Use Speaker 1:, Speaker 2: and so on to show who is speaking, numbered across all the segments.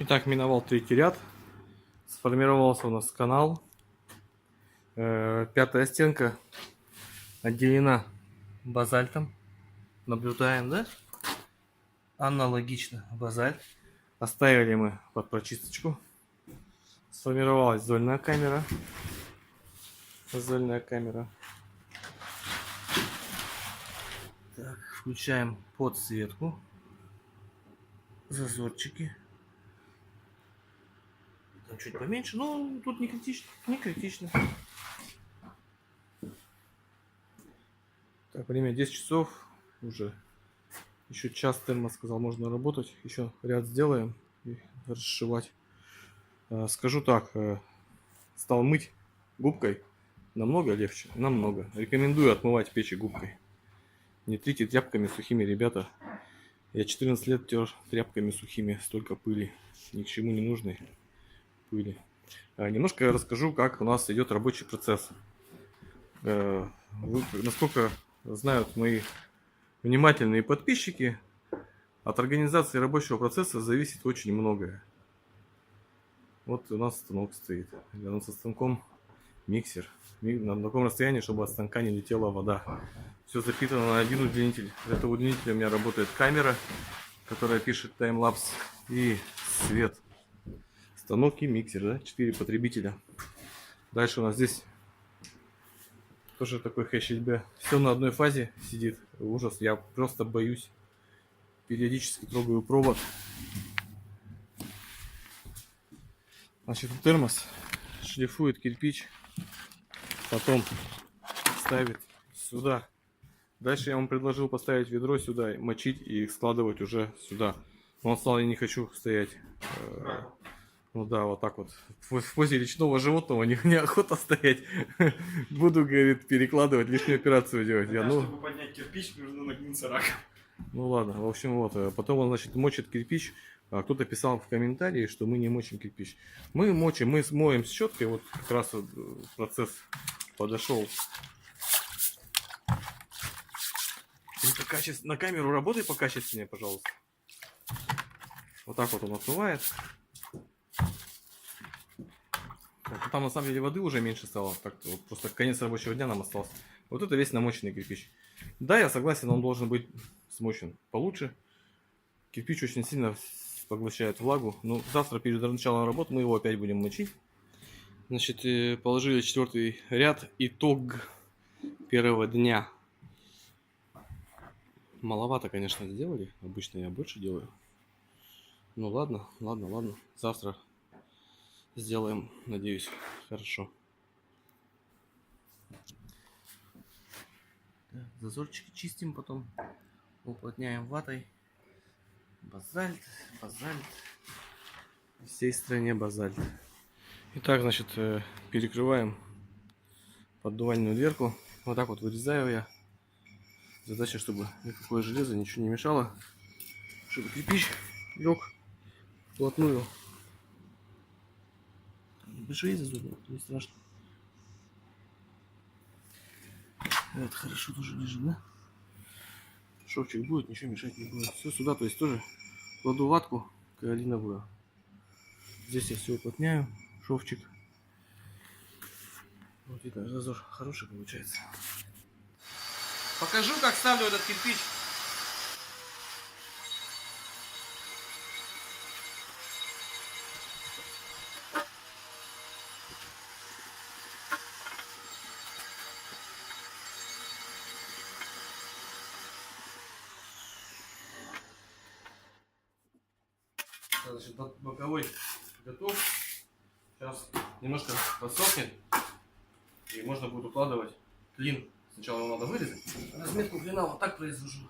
Speaker 1: Итак, миновал третий ряд. Сформировался у нас канал. Пятая стенка отделена базальтом. Наблюдаем, да? Аналогично базальт. Оставили мы под прочисточку. Сформировалась зольная камера. Зольная камера. Так, включаем подсветку. Зазорчики. Там чуть поменьше, но тут не критично. Не критично. Так, время 10 часов. Уже еще час термо сказал, можно работать. Еще ряд сделаем и расшивать. Скажу так, стал мыть губкой намного легче, намного. Рекомендую отмывать печи губкой. Не трите тряпками сухими, ребята. Я 14 лет тер тряпками сухими, столько пыли, ни к чему не нужной пыли. Немножко расскажу, как у нас идет рабочий процесс. Насколько знают мои внимательные подписчики, от организации рабочего процесса зависит очень многое. Вот у нас станок стоит. Рядом со станком миксер. На таком расстоянии, чтобы от станка не летела вода. Все запитано на один удлинитель. Для этого удлинителя у меня работает камера, которая пишет таймлапс, и свет. Станок и миксер, да? 4 потребителя. Дальше у нас здесь тоже такой HLB. Все на одной фазе сидит. Ужас, я просто боюсь. Периодически трогаю провод. Значит, термос шлифует кирпич, потом ставит сюда. Дальше я ему предложил поставить ведро сюда, мочить и складывать уже сюда. Но он сказал, я не хочу стоять. Ну да, вот так вот. В позе речного животного неохота стоять. Буду, говорит, перекладывать, лишнюю операцию делать.
Speaker 2: Чтобы поднять кирпич, нужно нагнуться раком.
Speaker 1: Ну ладно, в общем, вот. Потом он, значит, мочит кирпич. Кто-то писал в комментарии, что мы не мочим кирпич. Мы мочим, мы смоем с щеткой. Вот как раз вот процесс подошел. На камеру работай покачественнее, пожалуйста. Вот так вот он отмывает. Там на самом деле воды уже меньше стало. Так вот, просто конец рабочего дня нам остался. Вот это весь намоченный кирпич. Да, я согласен, он должен быть смочен получше. Кирпич очень сильно поглощает влагу. Но завтра перед началом работы мы его опять будем мочить. Значит, положили 4-й ряд. Итог первого дня. Маловато, конечно, сделали. Обычно я больше делаю. Ну ладно, ладно, ладно. Завтра сделаем, надеюсь, хорошо. Зазорчики чистим, потом уплотняем ватой. Базальт, базальт. В всей стране базальт. Итак, значит, перекрываем поддувальную дверку. Вот так вот вырезаю я. Задача, чтобы никакое железо, ничего не мешало. Чтобы кирпич лег вплотную. Большие зазоры, не страшно. Это хорошо тоже лежит, да? Шовчик будет, ничего мешать не будет. Все сюда, то есть тоже кладу ватку каролиновую. Здесь я все уплотняю, шовчик. Вот видно, зазор хороший получается. Покажу, как ставлю этот кирпич. Значит, боковой готов. Сейчас немножко подсохнет. И можно будет укладывать клин. Сначала его надо вырезать. Разметку клина вот так произвожу.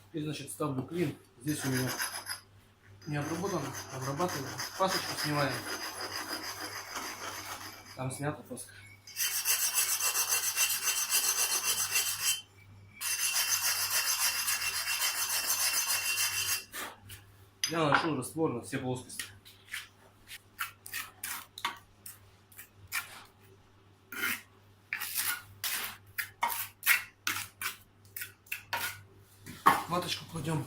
Speaker 1: Теперь, значит, ставлю клин. Здесь у меня не обработано. Обрабатываю. Пасочку снимаем. Там снята паска. Я наношу раствор на все плоскости. Обхваточку кладем.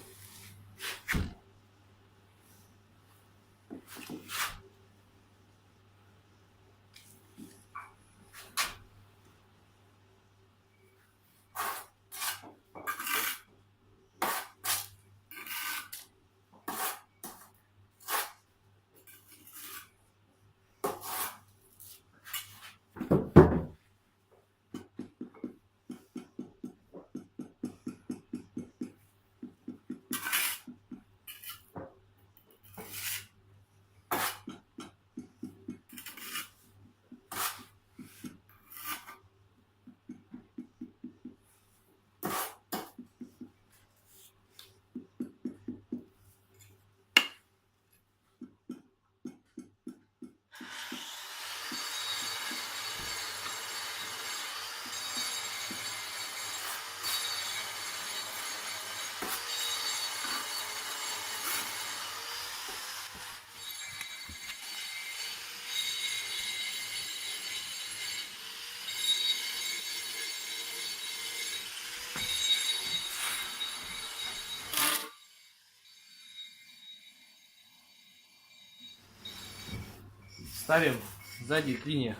Speaker 1: Ставим сзади клинья,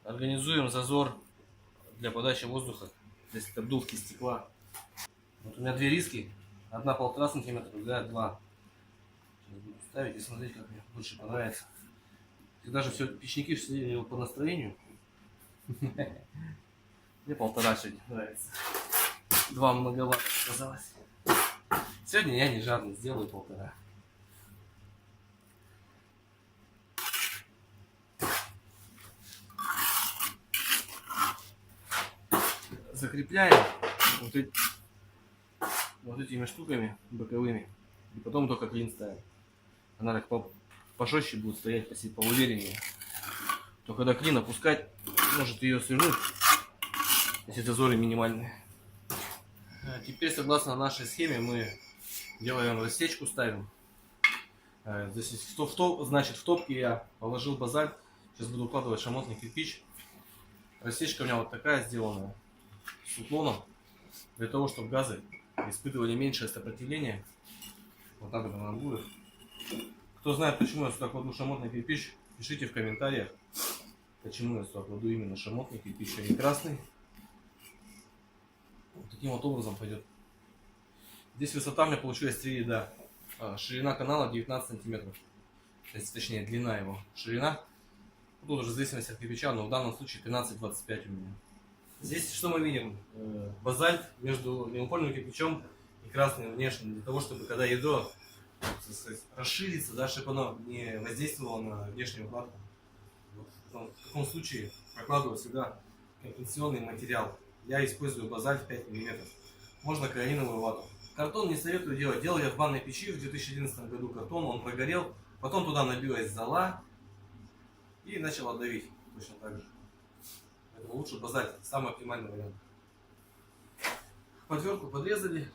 Speaker 1: организуем зазор для подачи воздуха, для обдувки стекла. Вот у меня две риски, одна 1,5 сантиметра, другая 2. Сейчас буду ставить и смотреть, как мне больше понравится. Всегда же все печники все по настроению. Мне 1,5 сегодня нравится. 2 многовато оказалось. Сегодня я не жадный, сделаю 1,5. Закрепляем вот этими штуками боковыми, и потом только клин ставим. Она так пожестче будет стоять, поувереннее. То когда клин опускать, может ее свернуть, если зазоры минимальные. Теперь, согласно нашей схеме, мы делаем рассечку, ставим. Значит, в топке я положил базальт. Сейчас буду укладывать шамотный кирпич. Рассечка у меня вот такая сделанная, с уклоном, для того, чтобы газы испытывали меньшее сопротивление. Вот так вот она будет. Кто знает, почему я сюда кладу шамотный кирпич, пишите в комментариях, почему я сюда кладу именно шамотный кирпич, а не красный. Вот таким вот образом пойдет. Здесь высота у меня получилась 3 ряда. Ширина канала 19 сантиметров. Точнее, длина его. Ширина. Тут уже в зависимости от кирпича, но в данном случае 13-25 у меня. Здесь что мы видим? Базальт между неупольным кирпичом и красным внешним, для того, чтобы когда ядро, так сказать, расширится, да, чтобы оно не воздействовало на внешнюю укладку. Вот. В таком случае прокладываю всегда компенсационный материал. Я использую базальт 5 мм. Можно каролиновую вату. Картон не советую делать. Делал я в ванной печи в 2011 году картон, он прогорел. Потом туда набилась зола и начала давить точно так же. Поэтому лучше базальт, самый оптимальный вариант. Подвертку подрезали.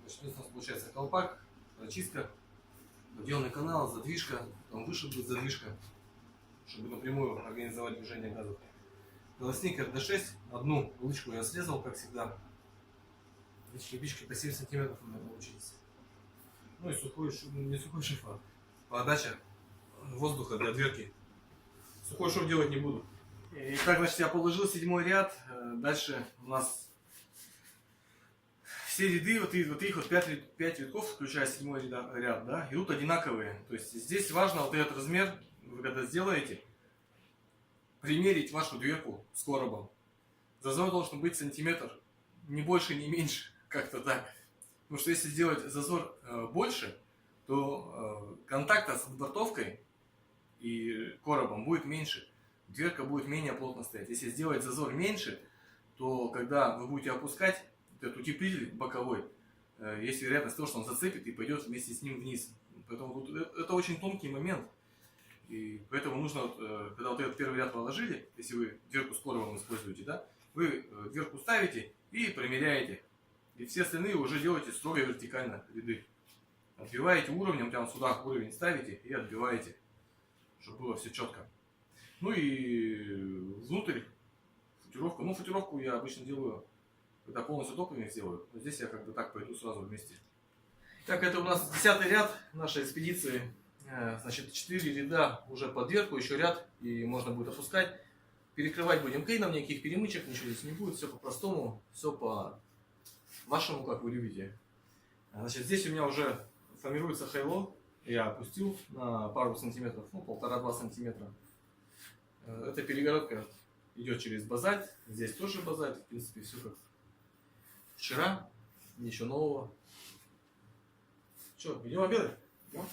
Speaker 1: Значит, у нас получается колпак, прочистка, подъемный канал, задвижка, там выше будет задвижка, чтобы напрямую организовать движение газов. Голосник РД6, одну лычку я срезал, как всегда. Кирпички по 7 сантиметров у меня получились. Ну и сухой, не сухой шов, а подача воздуха для дверки. Сухой шов делать не буду. Итак, значит, я положил 7-й ряд. Дальше у нас все ряды, вот их 5 рядков, включая 7-й ряд, да, идут одинаковые. То есть здесь важно вот этот размер, вы когда сделаете, примерить вашу дверку с коробом. Зазор должен быть сантиметр, не больше, не меньше, как-то так. Потому что если сделать зазор больше, то контакта с отбортовкой и коробом будет меньше. Дверка будет менее плотно стоять. Если сделать зазор меньше, то когда вы будете опускать этот утеплитель боковой, есть вероятность того, что он зацепит и пойдет вместе с ним вниз. Поэтому это очень тонкий момент. И поэтому нужно, когда вот этот первый ряд положили, если вы дверку с коробом используете, да, вы дверку ставите и промеряете. И все остальные уже делаете строго вертикально ряды. Отбиваете уровнем, прямо сюда уровень ставите и отбиваете, чтобы было все четко. Ну и внутрь футировку. Ну, футировку я обычно делаю когда полностью топливник сделаю. Но здесь я как бы так пойду сразу вместе. Так, это у нас 10-й ряд нашей экспедиции. Значит, 4 ряда уже под дверку, еще ряд, и можно будет опускать. Перекрывать будем клином, никаких перемычек, ничего здесь не будет. Все по-простому, все по вашему, как вы любите. Значит, здесь у меня уже формируется хайло. Я опустил на пару сантиметров, ну, 1,5-2 сантиметра. Эта перегородка идет через базальт. Здесь тоже базальт. В принципе, все как вчера. Ничего нового. Что, идем обедать?
Speaker 2: Да?